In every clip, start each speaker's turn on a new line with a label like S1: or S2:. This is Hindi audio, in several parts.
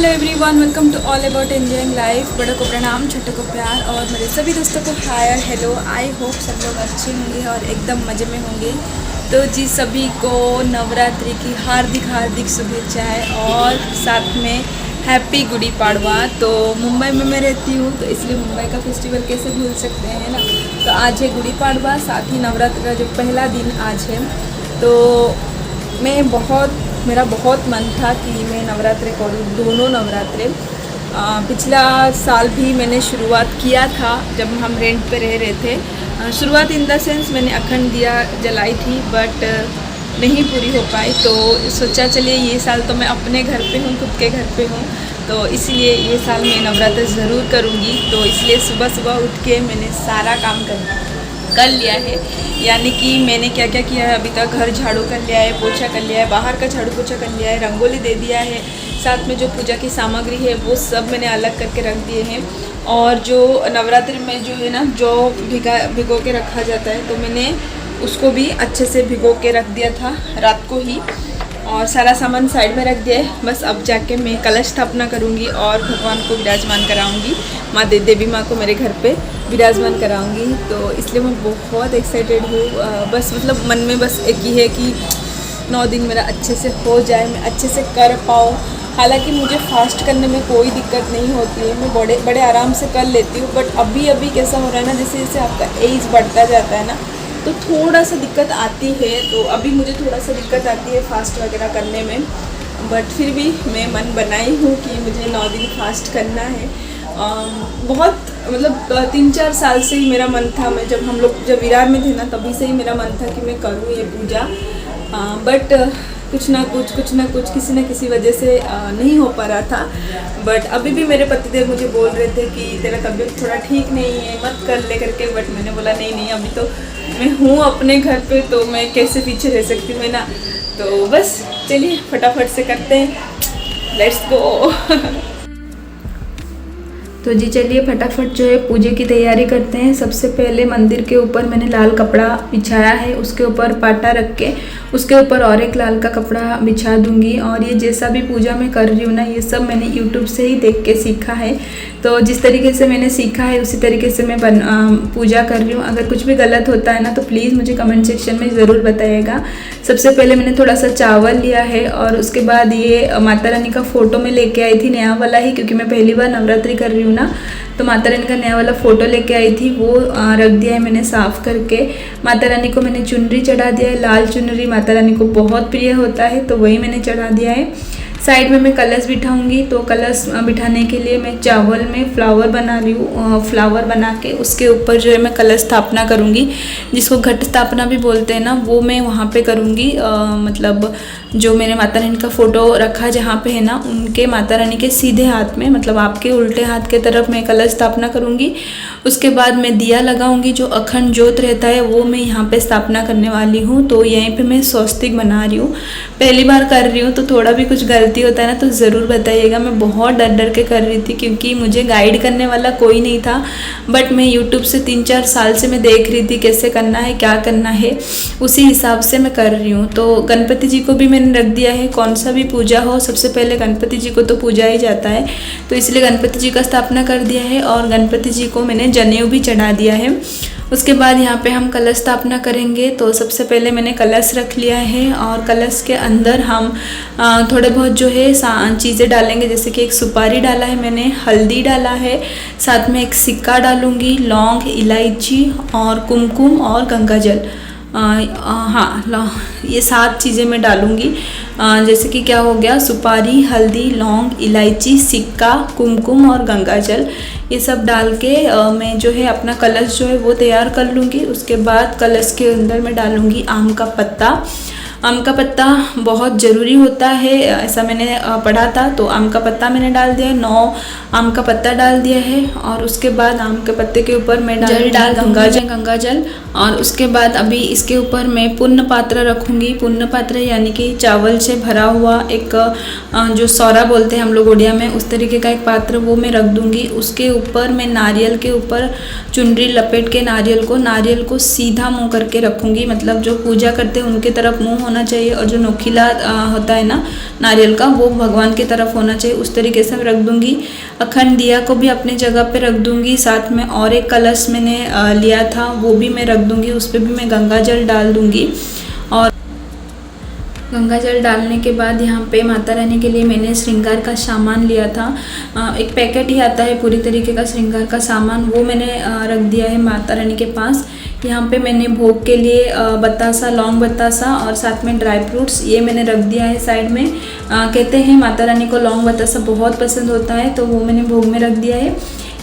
S1: Hello everyone, welcome to all about enjoying life. बड़ों को प्रणाम, छोटों को प्यार और मेरे सभी दोस्तों को हाय और हेलो। आई होप सब लोग अच्छे होंगे और एकदम मज़े में होंगे। तो जी सभी को नवरात्रि की हार्दिक हार्दिक शुभेच्छाएँ और साथ में हैप्पी गुड़ी पाड़वा। तो मुंबई में मैं रहती हूँ तो इसलिए मुंबई का फेस्टिवल कैसे भूल सकते हैं ना। तो आज है गुड़ी पाड़वा, साथ ही नवरात्रि का जो पहला दिन आज है। तो मेरा बहुत मन था कि मैं नवरात्रि करूँ, दोनों नवरात्रि। पिछला साल भी मैंने शुरुआत किया था जब हम रेंट पे रह रहे थे। शुरुआत इन द सेंस मैंने अखंड दिया जलाई थी, बट नहीं पूरी हो पाई। तो सोचा चलिए ये साल तो मैं अपने घर पे हूँ, खुद के घर पे हूँ, तो इसलिए ये साल मैं नवरात्रि ज़रूर करूँगी। तो इसलिए सुबह सुबह उठ के मैंने सारा काम कर लिया है। यानी कि मैंने क्या क्या किया है अभी तक, घर झाड़ू कर लिया है, पोछा कर लिया है, बाहर का झाड़ू पोछा कर लिया है, रंगोली दे दिया है, साथ में जो पूजा की सामग्री है वो सब मैंने अलग करके रख दिए हैं। और जो नवरात्रि में जो है ना, जो भिगो के रखा जाता है, तो मैंने उसको भी अच्छे से भिगो के रख दिया था रात को ही, और सारा सामान साइड में रख दिया है। बस अब जाके मैं कलश स्थापना करूँगी और भगवान को विराजमान कराऊँगी, माँ देवी माँ को मेरे घर पे विराजमान कराऊँगी। तो इसलिए मैं बहुत एक्साइटेड हूँ। बस मतलब मन में बस एक ही है कि 9 दिन मेरा अच्छे से हो जाए, मैं अच्छे से कर पाऊँ। हालांकि मुझे फास्ट करने में कोई दिक्कत नहीं होती है, मैं बड़े आराम से कर लेती हूँ। बट अभी कैसा हो रहा है ना, जैसे जैसे आपका एज बढ़ता जाता है ना, तो थोड़ा सा दिक्कत आती है। तो अभी मुझे थोड़ा सा दिक्कत आती है फास्ट वगैरह करने में, बट फिर भी मैं मन बनाई हूँ कि मुझे 9 दिन फास्ट करना है। बहुत मतलब 3-4 साल से ही मेरा मन था। मैं जब विरार में थे ना, तभी से ही मेरा मन था कि मैं करूँ ये पूजा। बट कुछ ना कुछ किसी न किसी वजह से नहीं हो पा रहा था। बट अभी भी मेरे पतिदेव मुझे बोल रहे थे कि तेरा तबीयत थोड़ा ठीक नहीं है, मत कर ले करके। बट मैंने बोला नहीं, अभी तो मैं हूँ अपने घर पे, तो मैं कैसे पीछे रह सकती हूँ ना। तो बस चलिए फटाफट से करते हैं, लेट्स गो। तो जी चलिए फटाफट जो है पूजे की तैयारी करते हैं। सबसे पहले मंदिर के ऊपर मैंने लाल कपड़ा बिछाया है, उसके ऊपर पाटा रख के उसके ऊपर और एक लाल का कपड़ा बिछा दूंगी। और ये जैसा भी पूजा मैं कर रही हूँ ना, ये सब मैंने यूट्यूब से ही देख के सीखा है। तो जिस तरीके से मैंने सीखा है उसी तरीके से मैं पूजा कर रही हूँ। अगर कुछ भी गलत होता है ना तो प्लीज़ मुझे कमेंट सेक्शन में ज़रूर बताइएगा। सबसे पहले मैंने थोड़ा सा चावल लिया है, और उसके बाद ये माता रानी का फ़ोटो मैं लेके आई थी, नया वाला ही, क्योंकि मैं पहली बार नवरात्रि कर रही हूँ ना। तो माता रानी का नया वाला फ़ोटो लेके आई थी, वो रख दिया है मैंने साफ़ करके। माता रानी को मैंने चुनरी चढ़ा दिया है, लाल चुनरी माता रानी को बहुत प्रिय होता है, तो वही मैंने चढ़ा दिया है। साइड में मैं कलश बिठाऊंगी, तो कलश बिठाने के लिए मैं चावल में फ्लावर बना रही हूँ। फ्लावर बना के उसके ऊपर जो है मैं कलश स्थापना करूँगी, जिसको घट स्थापना भी बोलते हैं ना, वो मैं वहाँ पे करूँगी। मतलब जो मैंने माता रानी का फ़ोटो रखा जहाँ पे है ना, उनके माता रानी के सीधे हाथ में, मतलब आपके उल्टे हाथ के तरफ मैं कलश स्थापना करूँगी। उसके बाद मैं दिया लगाऊंगी, जो अखंड ज्योत रहता है वो मैं यहाँ पे स्थापना करने वाली हूँ। तो यहीं पे मैं स्वस्तिक बना रही हूँ, पहली बार कर रही हूँ, तो थोड़ा भी कुछ गलती होता है ना तो ज़रूर बताइएगा। मैं बहुत डर के कर रही थी, क्योंकि मुझे गाइड करने वाला कोई नहीं था। बट मैं यूट्यूब से 3-4 साल से मैं देख रही थी कैसे करना है, क्या करना है, उसी हिसाब से मैं कर रही हूँ। तो गणपति जी को भी मैंने रख दिया है। कौन सा भी पूजा हो, सबसे पहले गणपति जी को तो पूजा ही जाता है, तो इसलिए गणपति जी का स्थापना कर दिया है। और गणपति जी को मैंने जनेऊ भी चढ़ा दिया है। उसके बाद यहाँ पे हम कलश स्थापना करेंगे। तो सबसे पहले मैंने कलश रख लिया है, और कलश के अंदर हम थोड़े बहुत जो है चीज़ें डालेंगे। जैसे कि एक सुपारी डाला है मैंने, हल्दी डाला है, साथ में एक सिक्का डालूंगी, लौंग, इलायची और कुमकुम और गंगाजल। ये 7 चीज़ें मैं डालूंगी। जैसे कि क्या हो गया, सुपारी, हल्दी, लौंग, इलायची, सिक्का, कुमकुम और गंगाजल, ये सब डाल के मैं जो है अपना कलश जो है वो तैयार कर लूँगी। उसके बाद कलश के अंदर मैं डालूँगी आम का पत्ता। आम का पत्ता बहुत ज़रूरी होता है, ऐसा मैंने पढ़ा था। तो आम का पत्ता मैंने डाल दिया है, 9 आम का पत्ता डाल दिया है। और उसके बाद आम के पत्ते के ऊपर मैं डाल गंगाजल। और उसके बाद अभी इसके ऊपर मैं पुण्य पात्र रखूँगी। पुण्य पात्र यानी कि चावल से भरा हुआ एक जो सौरा बोलते हैं हम लोग उड़िया में, उस तरीके का एक पात्र वो मैं रख दूँगी। उसके ऊपर मैं नारियल के ऊपर चुनरी लपेट के नारियल को सीधा मुँह करके रखूँगी। मतलब जो पूजा करते हैं उनके तरफ मुँह होना चाहिए और जो नोकीला होता है ना नारियल का, वो भगवान की तरफ होना चाहिए। उस तरीके से मैं रख दूंगी। अखंड दिया को भी अपनी जगह पे रख दूंगी। साथ में और एक कलश मैंने लिया था, वो भी मैं रख दूंगी। उस पर भी मैं गंगा जल डाल दूंगी। और गंगा जल डालने के बाद यहाँ पे माता रानी के लिए मैंने श्रृंगार का सामान लिया था। एक पैकेट ही आता है पूरी तरीके का श्रृंगार का सामान, वो मैंने रख दिया है माता रानी के पास। यहाँ पे मैंने भोग के लिए बतासा, लौंग बतासा और साथ में ड्राई फ्रूट्स ये मैंने रख दिया है साइड में। कहते हैं माता रानी को लौंग बतासा बहुत पसंद होता है, तो वो मैंने भोग में रख दिया है।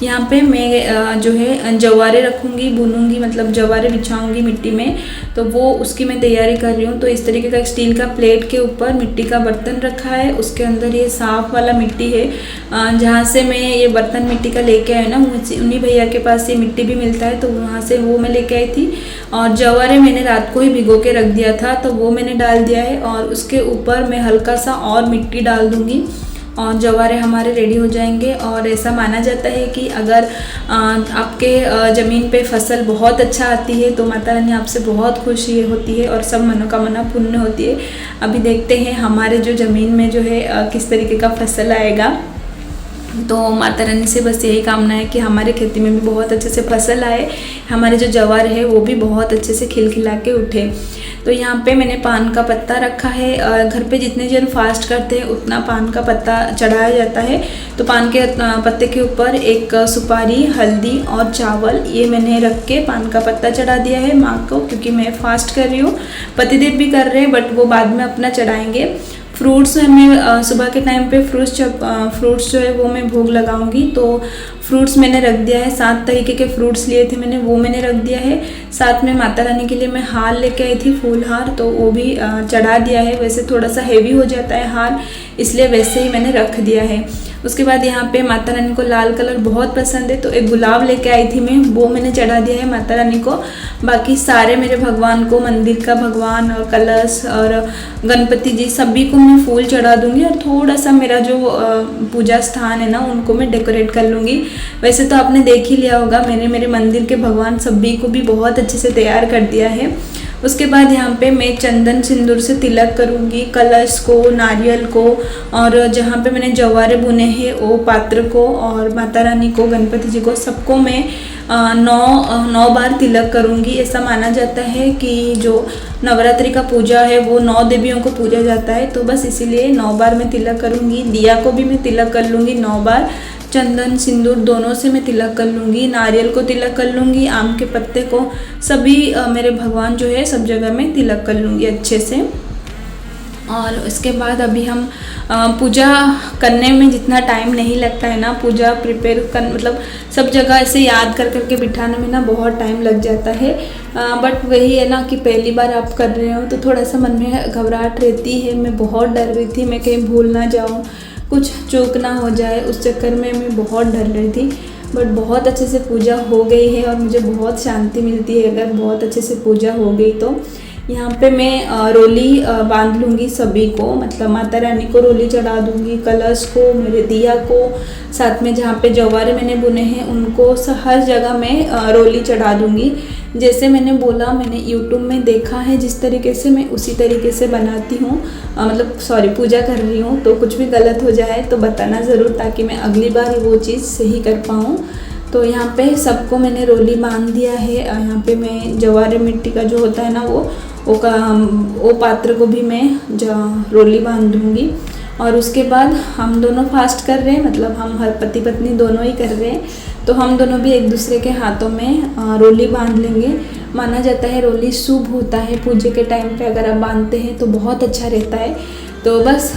S1: यहाँ पे मैं जो है जवारे रखूँगी, भूनूंगी, मतलब जवारे बिछाऊंगी मिट्टी में, तो वो उसकी मैं तैयारी कर रही हूँ। तो इस तरीके का स्टील का प्लेट के ऊपर मिट्टी का बर्तन रखा है, उसके अंदर ये साफ वाला मिट्टी है। जहाँ से मैं ये बर्तन मिट्टी का लेके आई ना, उन्हीं भैया के पास ये मिट्टी भी मिलता है, तो वहाँ से वो मैं लेके आई थी। और जवारे मैंने रात को ही भिगो के रख दिया था, तो वो मैंने डाल दिया है। और उसके ऊपर मैं हल्का सा और मिट्टी डाल दूँगी और जवारे हमारे रेडी हो जाएंगे। और ऐसा माना जाता है कि अगर आपके ज़मीन पे फसल बहुत अच्छा आती है तो माता रानी आपसे बहुत खुश होती है और सब मनोकामना पूर्ण होती है। अभी देखते हैं हमारे जो ज़मीन में जो है किस तरीके का फसल आएगा। तो माता रानी से बस यही कामना है कि हमारे खेती में भी बहुत अच्छे से फसल आए, हमारे जो जवार है वो भी बहुत अच्छे से खिलखिला के उठे। तो यहाँ पे मैंने पान का पत्ता रखा है। घर पे जितने जन फास्ट करते हैं उतना पान का पत्ता चढ़ाया जाता है। तो पान के पत्ते के ऊपर एक सुपारी, हल्दी और चावल ये मैंने रख के पान का पत्ता चढ़ा दिया है माँ को, क्योंकि मैं फास्ट कर रही हूँ। पतिदेव भी कर रहे हैं बट वो बाद में अपना चढ़ाएंगे। फ्रूट्स मैं सुबह के टाइम पे फ्रूट्स जो है वो मैं भोग लगाऊंगी। तो फ्रूट्स मैंने रख दिया है, 7 तरीके के फ्रूट्स लिए थे मैंने, वो मैंने रख दिया है। साथ में माता रानी के लिए मैं हार लेके आई थी, फूल हार, तो वो भी चढ़ा दिया है। वैसे थोड़ा सा हेवी हो जाता है हार, इसलिए वैसे ही मैंने रख दिया है। उसके बाद यहाँ पे माता रानी को लाल कलर बहुत पसंद है, तो एक गुलाब लेके आई थी मैं, वो मैंने चढ़ा दिया है माता रानी को। बाकी सारे मेरे भगवान को, मंदिर का भगवान और कलश और गणपति जी सभी को मैं फूल चढ़ा दूंगी। और थोड़ा सा मेरा जो पूजा स्थान है ना उनको मैं डेकोरेट कर लूँगी। वैसे तो आपने देख ही लिया होगा, मैंने मेरे मंदिर के भगवान सभी को भी बहुत अच्छे से तैयार कर दिया है। उसके बाद यहाँ पे मैं चंदन सिंदूर से तिलक करूँगी नकलश को, नारियल को, और जहाँ पे मैंने जवारे बुने हैं वो पात्र को और माता रानी को, गणपति जी को, सबको मैं 9 बार तिलक करूँगी। ऐसा माना जाता है कि जो नवरात्रि का पूजा है वो 9 देवियों को पूजा जाता है, तो बस इसीलिए 9 बार मैं तिलक करूँगी। दिया को भी मैं तिलक कर लूँगी 9 बार, चंदन सिंदूर दोनों से मैं तिलक कर लूँगी, नारियल को तिलक कर लूँगी, आम के पत्ते को, सभी मेरे भगवान जो है सब जगह मैं तिलक कर लूँगी अच्छे से। और उसके बाद अभी हम पूजा करने में जितना टाइम नहीं लगता है ना, पूजा प्रिपेयर कर मतलब सब जगह ऐसे याद कर करके बिठाने में ना बहुत टाइम लग जाता है। बट वही है ना कि पहली बार आप कर रहे हो तो थोड़ा सा मन में घबराहट रहती है। मैं बहुत डर रही थी, मैं कहीं भूल ना जाऊँ, कुछ चूक ना हो जाए, उस चक्कर में मैं बहुत डर रही थी। बट बहुत अच्छे से पूजा हो गई है और मुझे बहुत शांति मिलती है अगर बहुत अच्छे से पूजा हो गई तो। यहाँ पे मैं रोली बांध लूँगी सभी को, मतलब माता रानी को रोली चढ़ा दूँगी, कलश को, मेरे दिया को, साथ में जहाँ पे जवारे मैंने बुने हैं उनको हर जगह मैं रोली चढ़ा दूँगी। जैसे मैंने बोला, मैंने यूट्यूब में देखा है जिस तरीके से, मैं उसी तरीके से बनाती हूँ, मतलब सॉरी पूजा कर रही हूँ। तो कुछ भी गलत हो जाए तो बताना ज़रूर, ताकि मैं अगली बार वो चीज़ सही कर पाऊँ। तो यहाँ पे सबको मैंने रोली बांध दिया है। यहाँ पे मैं जवारे मिट्टी का जो होता है ना वो पात्र को भी मैं रोली बांध दूँगी। और उसके बाद हम दोनों फास्ट कर रहे हैं, मतलब हम हर पति पत्नी दोनों ही कर रहे हैं, तो हम दोनों भी एक दूसरे के हाथों में रोली बांध लेंगे। माना जाता है रोली शुभ होता है, पूजे के टाइम पे अगर आप बांधते हैं तो बहुत अच्छा रहता है। तो बस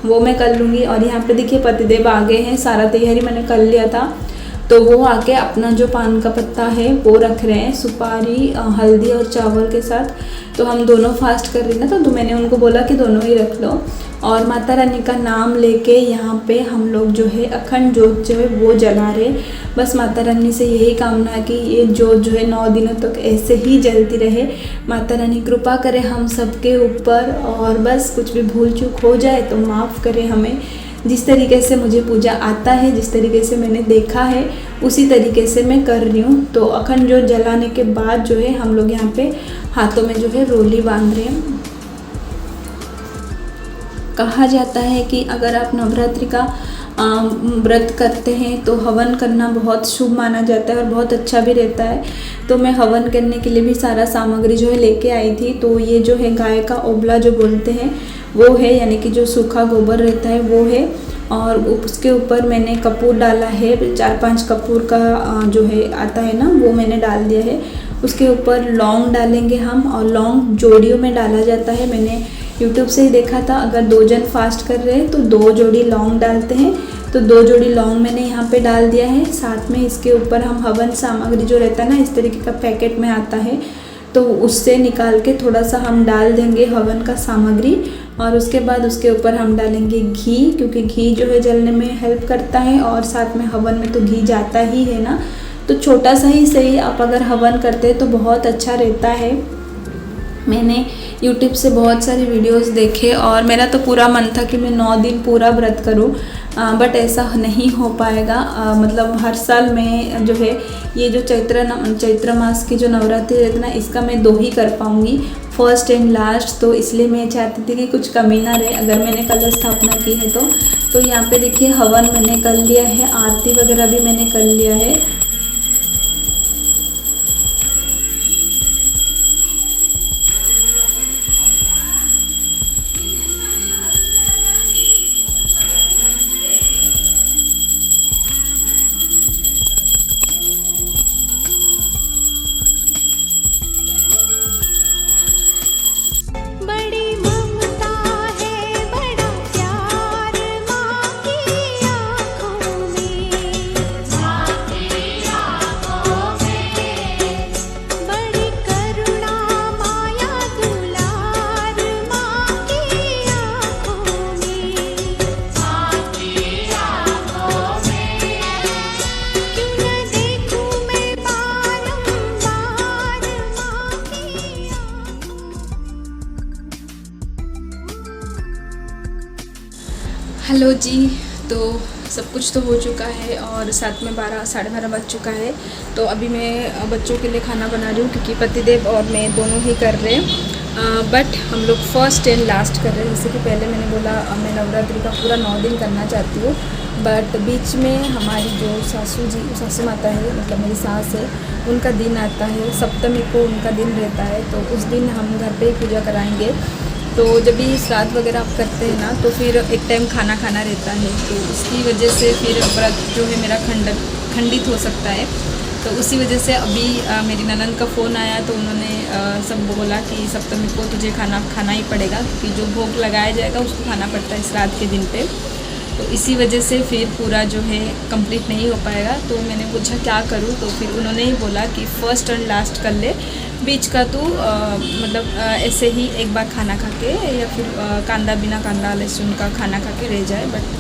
S1: वो मैं कर लूँगी। और यहाँ पे देखिए पतिदेव आ गए हैं, सारा तैयारी मैंने कर लिया था, तो वो आके अपना जो पान का पत्ता है वो रख रहे हैं सुपारी, हल्दी और चावल के साथ। तो हम दोनों फास्ट कर रही ना, तो मैंने उनको बोला कि दोनों ही रख लो। और माता रानी का नाम लेके यहाँ पे हम लोग जो है अखंड जोत जो है वो जला रहे। बस माता रानी से यही कामना है कि ये जोत जो है 9 दिनों तक ऐसे ही जलती रहे। माता रानी कृपा करे हम सबके ऊपर, और बस कुछ भी भूल चूक हो जाए तो माफ़ करे हमें। जिस तरीके से मुझे पूजा आता है, जिस तरीके से मैंने देखा है, उसी तरीके से मैं कर रही हूँ। तो अखंड जोत जलाने के बाद जो है हम लोग यहाँ पे हाथों में जो है रोली बांध रहे हैं। कहा जाता है कि अगर आप नवरात्रि का व्रत करते हैं तो हवन करना बहुत शुभ माना जाता है और बहुत अच्छा भी रहता है। तो मैं हवन करने के लिए भी सारा सामग्री जो है लेके आई थी। तो ये जो है गाय का ओबला जो बोलते हैं वो है, यानी कि जो सूखा गोबर रहता है वो है। और उसके ऊपर मैंने कपूर डाला है, 4-5 कपूर का जो है आता है ना, वो मैंने डाल दिया है। उसके ऊपर लौंग डालेंगे हम, और लौंग जोड़ियों में डाला जाता है। मैंने यूट्यूब से ही देखा था, अगर 2 जन फास्ट कर रहे हैं तो 2 जोड़ी लौंग डालते हैं। तो 2 जोड़ी लौंग मैंने यहाँ पे डाल दिया है। साथ में इसके ऊपर हम हवन सामग्री जो रहता है ना, इस तरीके का पैकेट में आता है, तो उससे निकाल के थोड़ा सा हम डाल देंगे हवन का सामग्री। और उसके बाद उसके ऊपर हम डालेंगे घी, क्योंकि घी जो है जलने में हेल्प करता है और साथ में हवन में तो घी जाता ही है ना। तो छोटा सा ही सही, आप अगर हवन करते हैं तो बहुत अच्छा रहता है। मैंने यूट्यूब से बहुत सारे वीडियोस देखे और मेरा तो पूरा मन था कि मैं 9 दिन पूरा व्रत करूं, बट ऐसा नहीं हो पाएगा। मतलब हर साल मैं जो है ये जो चैत्र मास की जो नवरात्रि रहती है ना, इसका मैं 2 ही कर पाऊँगी, फर्स्ट एंड लास्ट। तो इसलिए मैं चाहती थी कि कुछ कमी ना रहे अगर मैंने कलश स्थापना की है तो यहाँ पे देखिए हवन मैंने कर लिया है, आरती वगैरह भी मैंने कर लिया है। हेलो जी, तो सब कुछ तो हो चुका है और साथ में 12-12:30 बज चुका है। तो अभी मैं बच्चों के लिए खाना बना रही हूँ, क्योंकि पतिदेव और मैं दोनों ही कर रहे हैं। बट हम लोग फर्स्ट एंड लास्ट कर रहे हैं। जैसे कि पहले मैंने बोला मैं नवरात्रि का पूरा 9 दिन करना चाहती हूँ, बट बीच में हमारी जो सासू माता है, मतलब मेरी सास है, उनका दिन आता है, सप्तमी को उनका दिन रहता है। तो उस दिन हम घर पे ही पूजा कराएंगे। तो जब भी श्राद्ध वगैरह आप करते हैं ना, तो फिर एक टाइम खाना खाना रहता है, तो उसकी वजह से फिर व्रत जो है मेरा खंडित हो सकता है। तो उसी वजह से अभी मेरी ननंद का फ़ोन आया, तो उन्होंने सब बोला कि सप्तमी को तुझे खाना ही पड़ेगा, क्योंकि जो भोग लगाया जाएगा उसको खाना पड़ता है श्राद्ध के दिन पे। तो इसी वजह से फिर पूरा जो है कंप्लीट नहीं हो पाएगा। तो मैंने पूछा क्या करूँ, तो फिर उन्होंने ही बोला कि फर्स्ट एंड लास्ट कर ले, बीच का तू मतलब ऐसे ही एक बार खाना खा के, या फिर बिना कांदा लहसुन का खाना खा के रह जाए, बट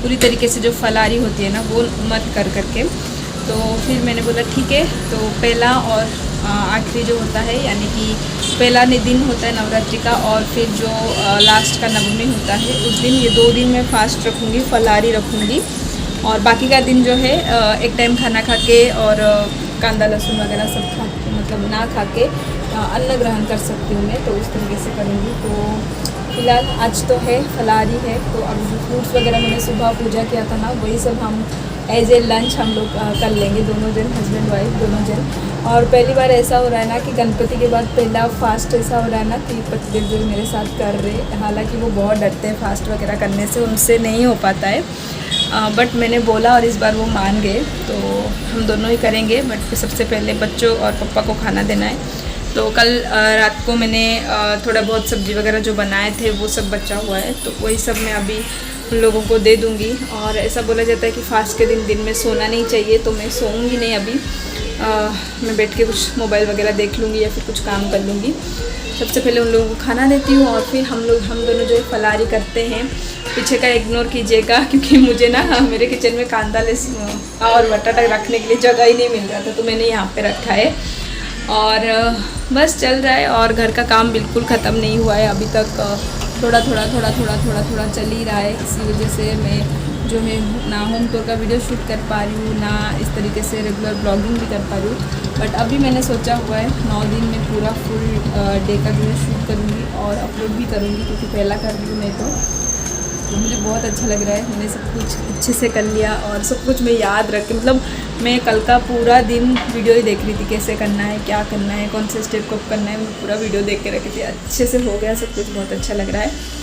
S1: पूरी तरीके से जो फलारी होती है ना वो मत करके। तो फिर मैंने बोला ठीक है। तो पहला और आखिरी जो होता है, यानी कि पहला दिन होता है नवरात्रि का, और फिर जो लास्ट का नवमी होता है, उस दिन ये 2 दिन मैं फास्ट रखूँगी, फलारी रखूँगी। और बाकी का दिन जो है एक टाइम खाना खा के और कांदा लहसुन वगैरह सब खा के, मतलब ना खा के अन्न ग्रहण कर सकती हूँ मैं। तो उस तरीके से करूँगी। तो फिलहाल आज तो है फलारी है। तो अब जो फ्रूट्स वगैरह मैंने सुबह पूजा किया था ना, वही सब हम एज ए लंच हम लोग कर लेंगे, दोनों जन, हस्बैंड वाइफ दोनों जन। और पहली बार ऐसा हो रहा है ना कि गणपति के बाद पहला फास्ट ऐसा हो रहा है ना कि पतिदेव जो मेरे साथ कर रहे। हालांकि वो बहुत डरते हैं फास्ट वगैरह करने से, उनसे नहीं हो पाता है, बट मैंने बोला और इस बार वो मान गए। तो हम दोनों ही करेंगे, बट सबसे पहले बच्चों और पप्पा को खाना देना है। तो कल रात को मैंने थोड़ा बहुत सब्ज़ी वगैरह जो बनाए थे वो सब बचा हुआ है, तो वही सब मैं अभी उन लोगों को दे दूँगी। और ऐसा बोला जाता है कि फास्ट के दिन में सोना नहीं चाहिए, तो मैं सोऊंगी नहीं अभी। मैं बैठ के कुछ मोबाइल वगैरह देख लूँगी या फिर कुछ काम कर लूँगी। सबसे पहले उन लोगों को खाना देती हूँ, और फिर हम दोनों जो है फलारी करते हैं। पीछे का इग्नोर कीजिएगा, क्योंकि मुझे ना मेरे किचन में कांदा लहसुन और बटाटा रखने के लिए जगह ही नहीं मिल रहा था, तो मैंने यहाँ पे रखा है। और बस चल रहा है, और घर का काम बिल्कुल ख़त्म नहीं हुआ है अभी तक। थोड़ा चल ही रहा है। इसी वजह से मैं जो है ना होम टूर का वीडियो शूट कर पा रही हूँ, ना इस तरीके से रेगुलर ब्लॉगिंग भी कर पा रही हूँ। बट अभी मैंने सोचा हुआ है 9 दिन में पूरा फुल डे का वीडियो शूट करूँगी और अपलोड भी करूँगी, क्योंकि पहला कर रही हूँ मैं। तो मुझे बहुत अच्छा लग रहा है। मैंने सब कुछ अच्छे से कर लिया और सब कुछ मैं याद रख के, मतलब मैं कल का पूरा दिन वीडियो ही देख रही थी, कैसे करना है, क्या करना है, कौन से स्टेप को करना है, मैं पूरा वीडियो देख के रखी थी। अच्छे से हो गया सब कुछ, बहुत अच्छा लग रहा है।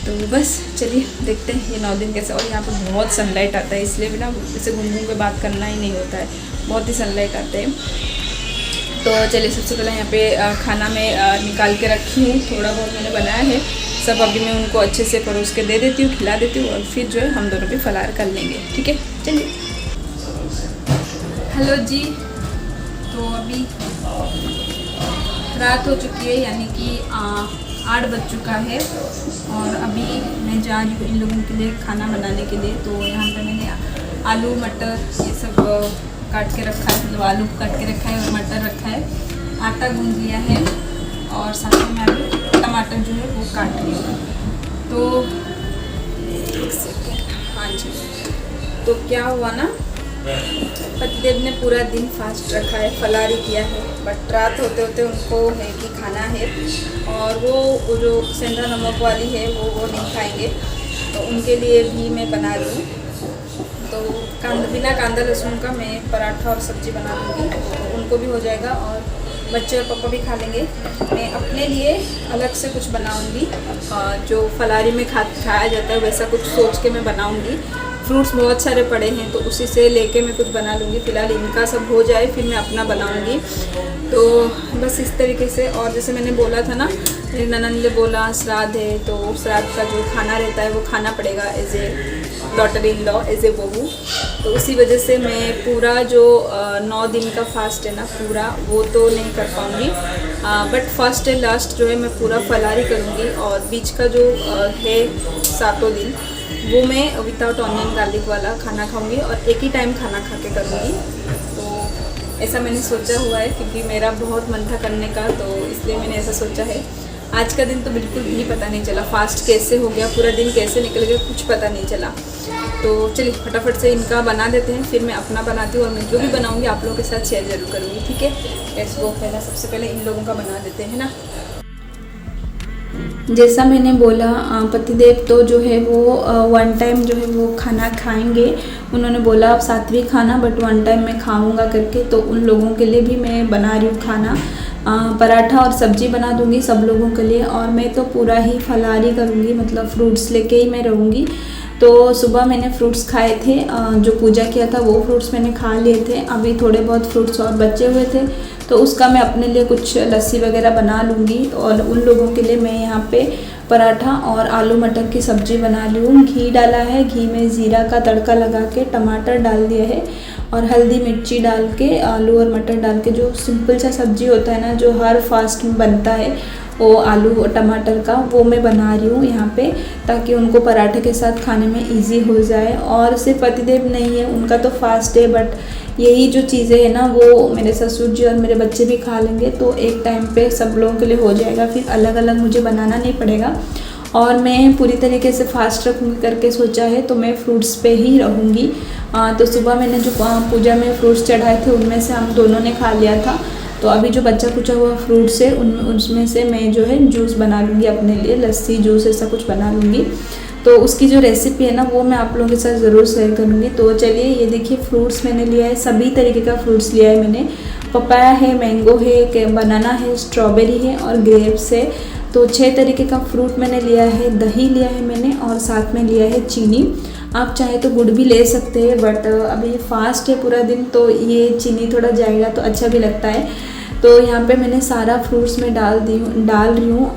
S1: तो बस चलिए देखते हैं ये 9 दिन कैसे। और यहाँ पर बहुत सनलाइट आता है, इसलिए भी ना ऐसे घूम घूम के बात करना ही नहीं होता है, बहुत ही सनलाइट आते हैं। तो चलिए सबसे पहले यहाँ पे खाना मैं निकाल के रखी हूँ, थोड़ा बहुत मैंने बनाया है सब। अभी मैं उनको अच्छे से परोस के दे देती हूँ, खिला देती हूँ और फिर जो है हम दोनों भी फलार कर लेंगे, ठीक है। चलिए। हेलो जी, तो अभी रात हो चुकी है, यानी कि 8 बज चुका है और अभी मैं जा रही हूँ इन लोगों के लिए खाना बनाने के लिए। तो यहाँ पर मैंने आलू मटर ये सब काट के रखा है, मतलब आलू काट के रखा है और मटर रखा है, आटा गूंद लिया है और साथ में मैं अभी टमाटर जो है वो काट रही हूँ। तो एक सेकेंड, हाँ जी। तो क्या हुआ ना, पतिदेव ने पूरा दिन फास्ट रखा है, फलारी किया है, बट रात होते होते उनको है कि खाना है और वो जो सेंधा नमक वाली है वो नहीं खाएंगे। तो उनके लिए भी मैं बना रही हूँ। तो बिना कांदा लहसुन का मैं पराठा और सब्ज़ी बना दूँगी, तो उनको भी हो जाएगा और बच्चे और पापा भी खा लेंगे। मैं अपने लिए अलग से कुछ बनाऊँगी, जो फलारी में खाया जाता है वैसा कुछ सोच के मैं बनाऊँगी। फ्रूट्स बहुत सारे पड़े हैं तो उसी से लेके मैं कुछ बना लूँगी। फ़िलहाल इनका सब हो जाए फिर मैं अपना बनाऊँगी। तो बस इस तरीके से। और जैसे मैंने बोला था ना, मेरी ननद ने बोला श्राद्ध है तो श्राद्ध का जो खाना रहता है वो खाना पड़ेगा as a daughter in law, as a बहू। तो उसी वजह से मैं पूरा जो 9 दिन का फास्ट है ना पूरा, वो तो नहीं कर पाऊँगी, बट फर्स्ट एंड लास्ट जो है मैं पूरा फलारी करूँगी। और बीच का जो है 7 दिन वो मैं विदाउट ऑनियन गार्लिक वाला खाना खाऊंगी और एक ही टाइम खाना खा के करूँगी। तो ऐसा मैंने सोचा हुआ है क्योंकि मेरा बहुत मन था करने का, तो इसलिए मैंने ऐसा सोचा है। आज का दिन तो बिल्कुल भी पता नहीं चला, फास्ट कैसे हो गया, पूरा दिन कैसे निकल गया, कुछ पता नहीं चला। तो चलिए फटाफट से इनका बना देते हैं, फिर मैं अपना बनाती हूँ और मैं जो भी बनाऊँगी आप लोगों के साथ शेयर ज़रूर करूँगी, ठीक है। Let's go. पहला सबसे पहले इन लोगों का बना देते हैं ना। जैसा मैंने बोला, पतिदेव तो जो है वो 1 टाइम जो है वो खाना खाएंगे। उन्होंने बोला आप साथ भी खाना, बट 1 टाइम मैं खाऊंगा करके। तो उन लोगों के लिए भी मैं बना रही हूँ खाना, पराठा और सब्जी बना दूंगी सब लोगों के लिए। और मैं तो पूरा ही फलारी करूँगी, मतलब फ्रूट्स लेके ही मैं रहूँगी। तो सुबह मैंने फ्रूट्स खाए थे, जो पूजा किया था वो फ्रूट्स मैंने खा लिए थे। अभी थोड़े बहुत फ्रूट्स और बचे हुए थे तो उसका मैं अपने लिए कुछ लस्सी वगैरह बना लूँगी। और उन लोगों के लिए मैं यहाँ पे पराठा और आलू मटर की सब्ज़ी बना ली हूँ। घी डाला है, घी में ज़ीरा का तड़का लगा के टमाटर डाल दिया है और हल्दी मिर्ची डाल के आलू और मटर डाल के, जो सिंपल सा सब्ज़ी होता है ना जो हर फास्ट में बनता है, वो आलू और टमाटर का, वो मैं बना रही हूँ यहाँ पे, ताकि उनको पराठे के साथ खाने में इजी हो जाए। और सिर्फ पतिदेव नहीं है, उनका तो फास्ट है, बट यही जो चीज़ें हैं ना वो मेरे ससुर जी और मेरे बच्चे भी खा लेंगे। तो एक टाइम पे सब लोगों के लिए हो जाएगा, फिर अलग अलग मुझे बनाना नहीं पड़ेगा। और मैं पूरी तरीके से फास्ट रखूँगी करके सोचा है, तो मैं फ्रूट्स पे ही रहूँगी। तो सुबह मैंने जो पूजा में फ्रूट्स चढ़ाए थे उनमें से हम दोनों ने खा लिया था। तो अभी जो बच्चा कुचा हुआ फ्रूट्स है उसमें से मैं जो है जूस बना लूँगी अपने लिए, लस्सी जूस ऐसा कुछ बना लूँगी। तो उसकी जो रेसिपी है ना वो मैं आप लोगों के साथ ज़रूर शेयर करूँगी। तो चलिए, ये देखिए फ्रूट्स मैंने लिया है, सभी तरीके का फ्रूट्स लिया है मैंने। पपाया है, मैंगो है, बनाना है, स्ट्रॉबेरी है और ग्रेप्स है। तो 6 तरीके का फ्रूट मैंने लिया है। दही लिया है मैंने और साथ में लिया है चीनी। आप चाहे तो गुड़ भी ले सकते हैं, बट अभी फास्ट है पूरा दिन तो ये चीनी थोड़ा जाएगा तो अच्छा भी लगता है। तो यहाँ पे मैंने सारा फ्रूट्स में डाल रही हूँ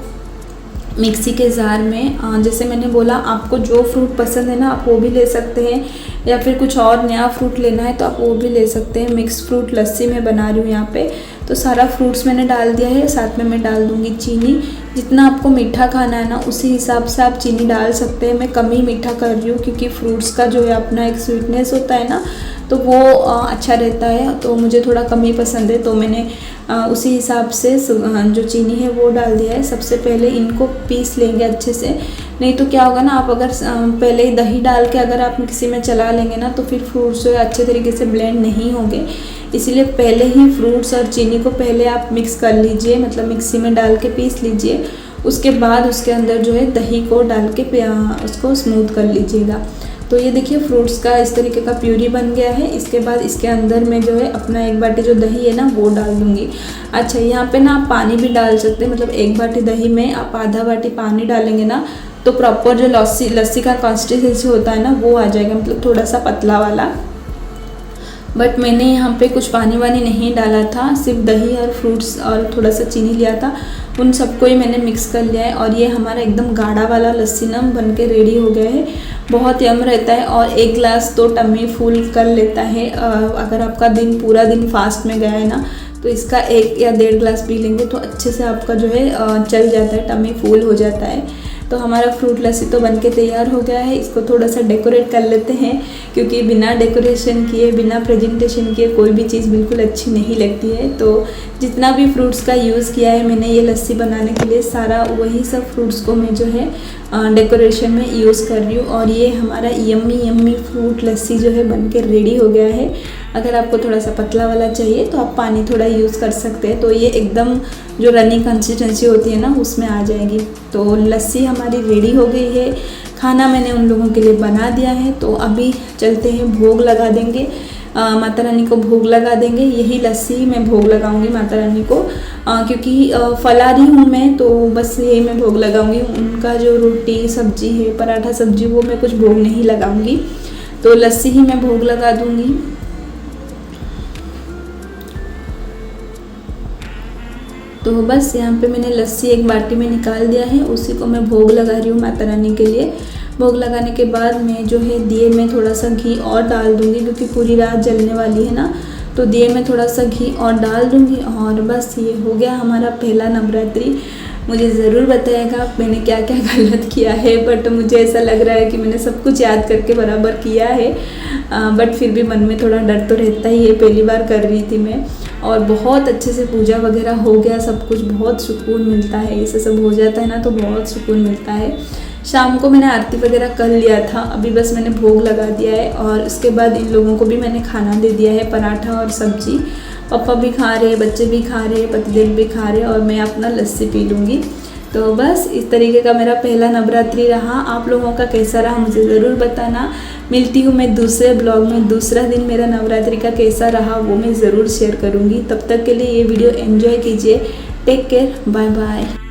S1: मिक्सी के जार में। जैसे मैंने बोला, आपको जो फ्रूट पसंद है ना आप वो भी ले सकते हैं, या फिर कुछ और नया फ्रूट लेना है तो आप वो भी ले सकते हैं। मिक्स फ्रूट लस्सी मैं बना रही हूँ यहाँ पे। तो सारा फ्रूट्स मैंने डाल दिया है, साथ में मैं डाल दूँगी चीनी। जितना आपको मीठा खाना है ना उसी हिसाब से आप चीनी डाल सकते हैं। मैं कम ही मीठा कर रही हूँ क्योंकि फ्रूट्स का जो है अपना एक स्वीटनेस होता है ना, तो वो अच्छा रहता है। तो मुझे थोड़ा कम ही पसंद है, तो मैंने उसी हिसाब से जो चीनी है वो डाल दिया है। सबसे पहले इनको पीस लेंगे अच्छे से, नहीं तो क्या होगा ना, आप अगर पहले ही दही डाल के अगर आप मिक्सी में चला लेंगे ना तो फिर फ्रूट्स जो है अच्छे तरीके से ब्लेंड नहीं होंगे। इसीलिए पहले ही फ्रूट्स और चीनी को पहले आप मिक्स कर लीजिए, मतलब मिक्सी में डाल के पीस लीजिए। उसके बाद उसके अंदर जो है दही को डाल के उसको स्मूथ कर लीजिएगा। तो ये देखिए फ्रूट्स का इस तरीके का प्यूरी बन गया है। इसके बाद इसके अंदर मैं जो है अपना 1 बाटी जो दही है ना वो डाल दूँगी। अच्छा, यहाँ पे ना आप पानी भी डाल सकते हैं, मतलब 1 बाटी दही में आप आधा बाटी पानी डालेंगे ना तो प्रॉपर जो लस्सी का कंसिस्टेंसी होता है ना वो आ जाएगा, मतलब थोड़ा सा पतला वाला। बट मैंने यहाँ पे कुछ पानी वानी नहीं डाला था, सिर्फ दही और फ्रूट्स और थोड़ा सा चीनी लिया था, उन सबको ही मैंने मिक्स कर लिया है। और ये हमारा एकदम गाढ़ा वाला लस्सी ना बन के रेडी हो गया है। बहुत यम रहता है और 1 गिलास तो टम्मी फुल कर लेता है। अगर आपका दिन पूरा दिन फास्ट में गया है ना तो इसका 1 या 1.5 गिलास पी लेंगे तो अच्छे से आपका जो है चल जाता है, टम्मी फुल हो जाता है। तो हमारा फ्रूट लस्सी तो बनके तैयार हो गया है। इसको थोड़ा सा डेकोरेट कर लेते हैं, क्योंकि बिना डेकोरेशन किए, बिना प्रेजेंटेशन किए कोई भी चीज़ बिल्कुल अच्छी नहीं लगती है। तो जितना भी फ्रूट्स का यूज़ किया है मैंने ये लस्सी बनाने के लिए, सारा वही सब फ्रूट्स को मैं जो है डेकोरेशन में यूज़ कर रही हूँ। और ये हमारा यम्मी फ्रूट लस्सी जो है बनके रेडी हो गया है। अगर आपको थोड़ा सा पतला वाला चाहिए तो आप पानी थोड़ा यूज़ कर सकते हैं, तो ये एकदम जो रनी कंसिस्टेंसी होती है ना उसमें आ जाएगी। तो लस्सी हमारी रेडी हो गई है, खाना मैंने उन लोगों के लिए बना दिया है। तो अभी चलते हैं, भोग लगा देंगे, माता रानी को भोग लगा देंगे। यही लस्सी मैं भोग लगाऊंगी माता रानी को, क्योंकि फलारी हूँ मैं, तो बस यही मैं भोग लगाऊंगी। उनका जो रोटी सब्जी है, पराठा सब्जी, वो मैं कुछ भोग नहीं लगाऊंगी, तो लस्सी ही मैं भोग लगा दूंगी। तो बस यहाँ पे मैंने लस्सी 1 बाटी में निकाल दिया है, उसी को मैं भोग लगा रही हूँ माता रानी के लिए। भोग लगाने के बाद मैं जो है दिए में थोड़ा सा घी और डाल दूँगी, क्योंकि पूरी रात जलने वाली है ना, तो दिए में थोड़ा सा घी और डाल दूँगी। और बस ये हो गया हमारा पहला नवरात्रि। मुझे ज़रूर बताइएगा मैंने क्या क्या गलत किया है, बट मुझे ऐसा लग रहा है कि मैंने सब कुछ याद करके बराबर किया है। बट फिर भी मन में थोड़ा डर तो रहता ही है, पहली बार कर रही थी मैं। और बहुत अच्छे से पूजा वगैरह हो गया, सब कुछ, बहुत सुकून मिलता है। ऐसे सब हो जाता है ना तो बहुत सुकून मिलता है। शाम को मैंने आरती वगैरह कर लिया था, अभी बस मैंने भोग लगा दिया है। और उसके बाद इन लोगों को भी मैंने खाना दे दिया है, पराठा और सब्जी। पापा भी खा रहे, बच्चे भी खा रहे, पतिदेव भी खा रहे, और मैं अपना लस्सी पी लूँगी। तो बस इस तरीके का मेरा पहला नवरात्रि रहा। आप लोगों का कैसा रहा मुझे ज़रूर बताना। मिलती हूँ मैं दूसरे ब्लॉग में, दूसरा दिन मेरा नवरात्रि का कैसा रहा वो मैं ज़रूर शेयर करूँगी। तब तक के लिए ये वीडियो एंजॉय कीजिए। Take care, bye bye.